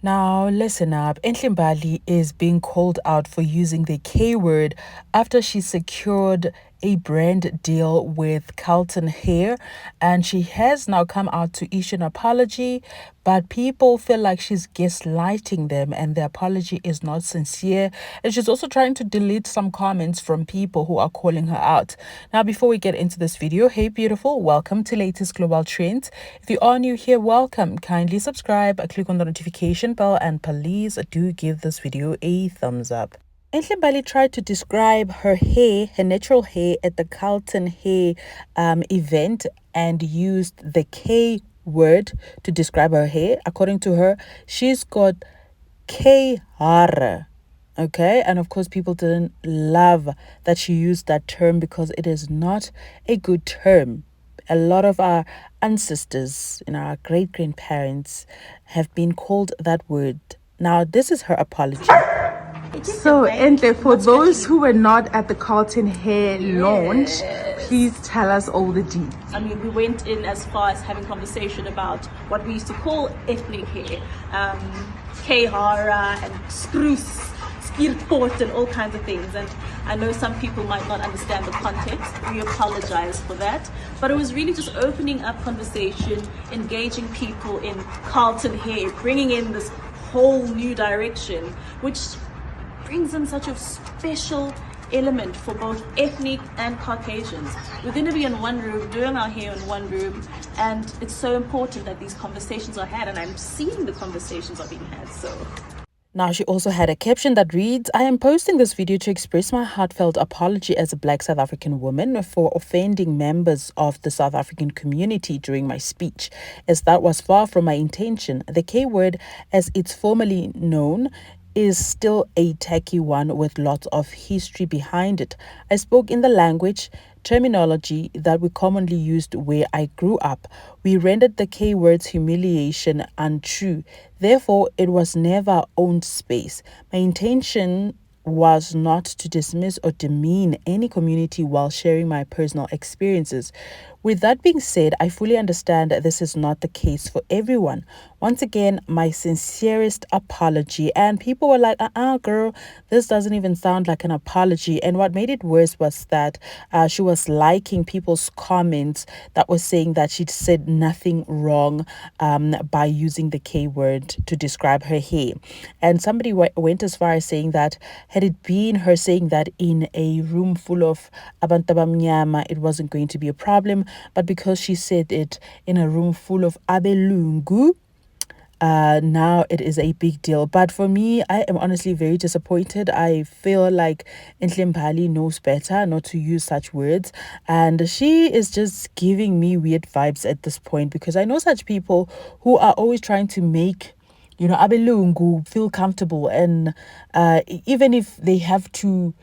Now, listen up. Enhle Mbali is being called out for using the K word after she secured a brand deal with Carlton Hair, and she has now come out to issue an apology, but people feel like she's gaslighting them and the apology is not sincere. And she's also trying to delete some comments from people who are calling her out. Now, before we get into this video, hey beautiful, welcome to latest global trends. If you are new here, welcome. Kindly subscribe, click on the notification bell, and please do give this video a thumbs up. Enhle Mbali tried to describe her hair, her natural hair at the Carlton Hair event, and used the K word to describe her hair. According to her, she's got K hair. Okay, and of course, people didn't love that she used that term because it is not a good term. A lot of our ancestors, our great grandparents, have been called that word. Now, this is her apology. So, Enhle, for those who were not at the Carlton Hair launch, please tell us all the deets. I mean, we went in as far as having conversation about what we used to call ethnic hair, K-hara and spruce, skierpot and all kinds of things. And I know some people might not understand the context. We apologize for that. But it was really just opening up conversation, engaging people in Carlton Hair, bringing in this whole new direction, which brings in such a special element for both ethnic and Caucasians. We're going to be in one room, doing our hair in one room, and it's so important that these conversations are had, and I'm seeing the conversations are being had, so... Now, she also had a caption that reads, I am posting this video to express my heartfelt apology as a Black South African woman for offending members of the South African community during my speech, as that was far from my intention. The K word, as it's formally known, is still a tacky one with lots of history behind it. I spoke in the language, terminology that we commonly used where I grew up. We rendered the K word's humiliation untrue. Therefore, it was never owned space. My intention was not to dismiss or demean any community while sharing my personal experiences. With that being said, I fully understand that this is not the case for everyone. Once again, my sincerest apology. And people were like, girl, this doesn't even sound like an apology. And what made it worse was that she was liking people's comments that was saying that she'd said nothing wrong by using the K word to describe her hair. And somebody went as far as saying that had it been her saying that in a room full of abantu abamnyama, it wasn't going to be a problem. But because she said it in a room full of abelungu, now it is a big deal. But for me, I am honestly very disappointed. I feel like Enhle Mbali knows better not to use such words, and she is just giving me weird vibes at this point, because I know such people who are always trying to make abelungu feel comfortable, and even if they have to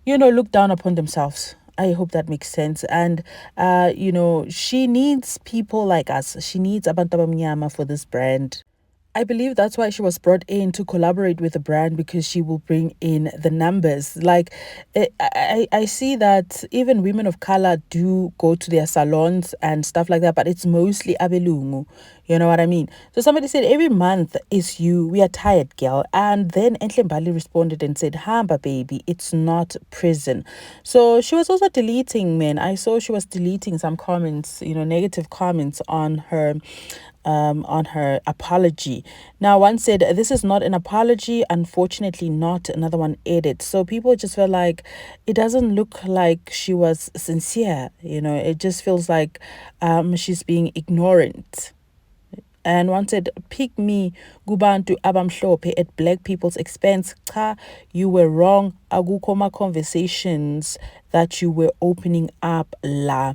look down upon themselves. I hope that makes sense. And, she needs people like us. She needs abantu abamnyama for this brand. I believe that's why she was brought in to collaborate with the brand, because she will bring in the numbers. Like, I see that even women of color do go to their salons and stuff like that, but it's mostly abelungu. You know what I mean? So somebody said, every month is you. We are tired, girl. And then Enhle Mbali responded and said, Hamba, baby, it's not prison. So she was also deleting, man. I saw she was deleting some comments, negative comments on her apology. Now, one said, this is not an apology, unfortunately not. Another one added. So people just felt like it doesn't look like she was sincere. It just feels like she's being ignorant. And one said, pick me, Gubantu abamhlophe at black people's expense. Cha, you were wrong. Agukoma conversations that you were opening up la.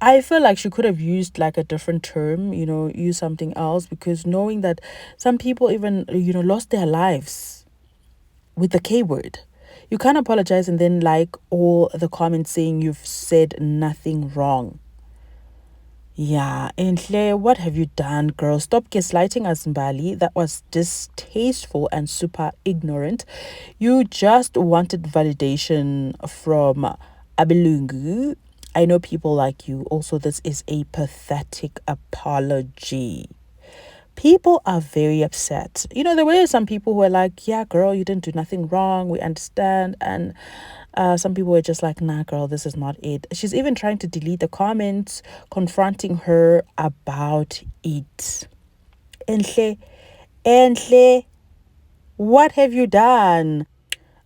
I feel like she could have used like a different term, use something else, because knowing that some people even, lost their lives with the K word. You can't apologize and then like all the comments saying you've said nothing wrong. Yeah, Enhle, what have you done, girl? Stop gaslighting us, Mbali. That was distasteful and super ignorant. You just wanted validation from Abelungu. I know people like you. Also, this is a pathetic apology. people are very upset. You know, there were some people who were like, yeah, girl, you didn't do nothing wrong. We understand. And some people were just like, nah, girl, this is not it. She's even trying to delete the comments, confronting her about it. Enhle, Enhle, what have you done?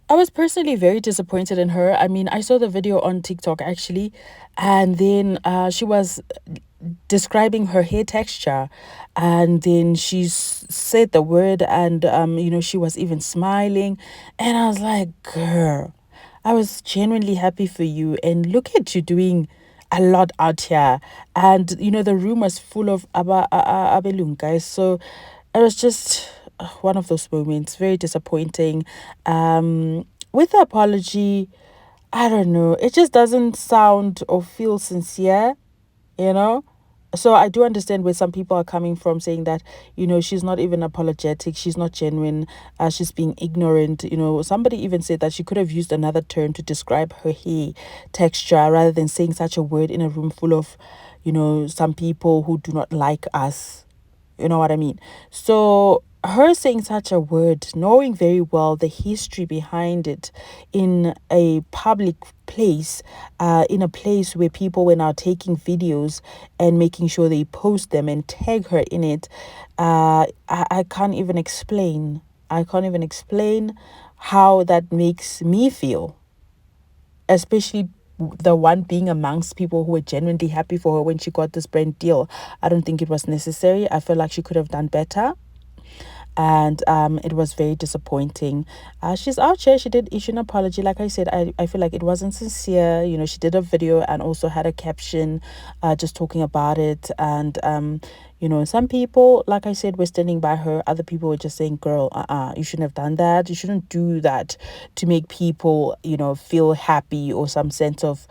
I was personally very disappointed in her. I mean, I saw the video on TikTok actually, and then she was describing her hair texture, and then she said the word, and she was even smiling, and I was like, girl, I was genuinely happy for you, and look at you doing a lot out here. And the room was full of abelung guys, so it was just one of those moments, very disappointing. With the apology, I don't know, it just doesn't sound or feel sincere, you know. So I do understand where some people are coming from, saying that she's not even apologetic, she's not genuine, she's being ignorant. Somebody even said that she could have used another term to describe her hair texture rather than saying such a word in a room full of some people who do not like us. You know what I mean? So her saying such a word, knowing very well the history behind it, in a public place, in a place where people were now taking videos and making sure they post them and tag her in it, I can't even explain. I can't even explain how that makes me feel, especially the one being amongst people who were genuinely happy for her when she got this brand deal. I don't think it was necessary. I feel like she could have done better, and it was very disappointing. She's out here, she did issue an apology. Like I said, I feel like it wasn't sincere. She did a video and also had a caption just talking about it. And some people, like I said, were standing by her. Other people were just saying, girl, you shouldn't have done that. You shouldn't do that to make people feel happy, or some sense of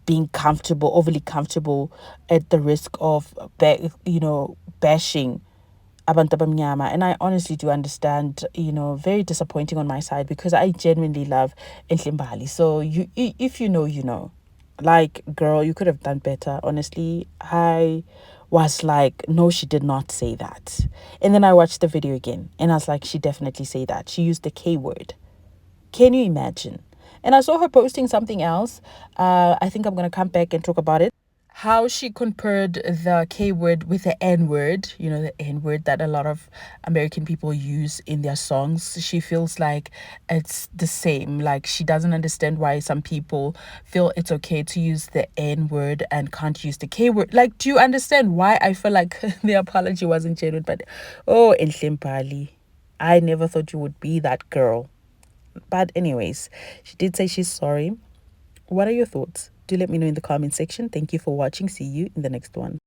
being comfortable, overly comfortable, at the risk of bashing abantu abamnyama. And I honestly do understand, very disappointing on my side, because I genuinely love Enhle Mbali. So if you know, like, girl, you could have done better. Honestly, I was like, no, she did not say that. And then I watched the video again, and I was like, she definitely said that. She used the K word. Can you imagine? And I saw her posting something else. I think I'm going to come back and talk about it. How she compared the K word with the N word, the N word that a lot of American people use in their songs. She feels like it's the same. Like, she doesn't understand why some people feel it's okay to use the N word and can't use the K word. Like, do you understand why I feel like the apology wasn't genuine? But, oh, Enhle Mbali, I never thought you would be that girl. But anyways, she did say she's sorry. What are your thoughts? Do let me know in the comment section. Thank you for watching. See you in the next one.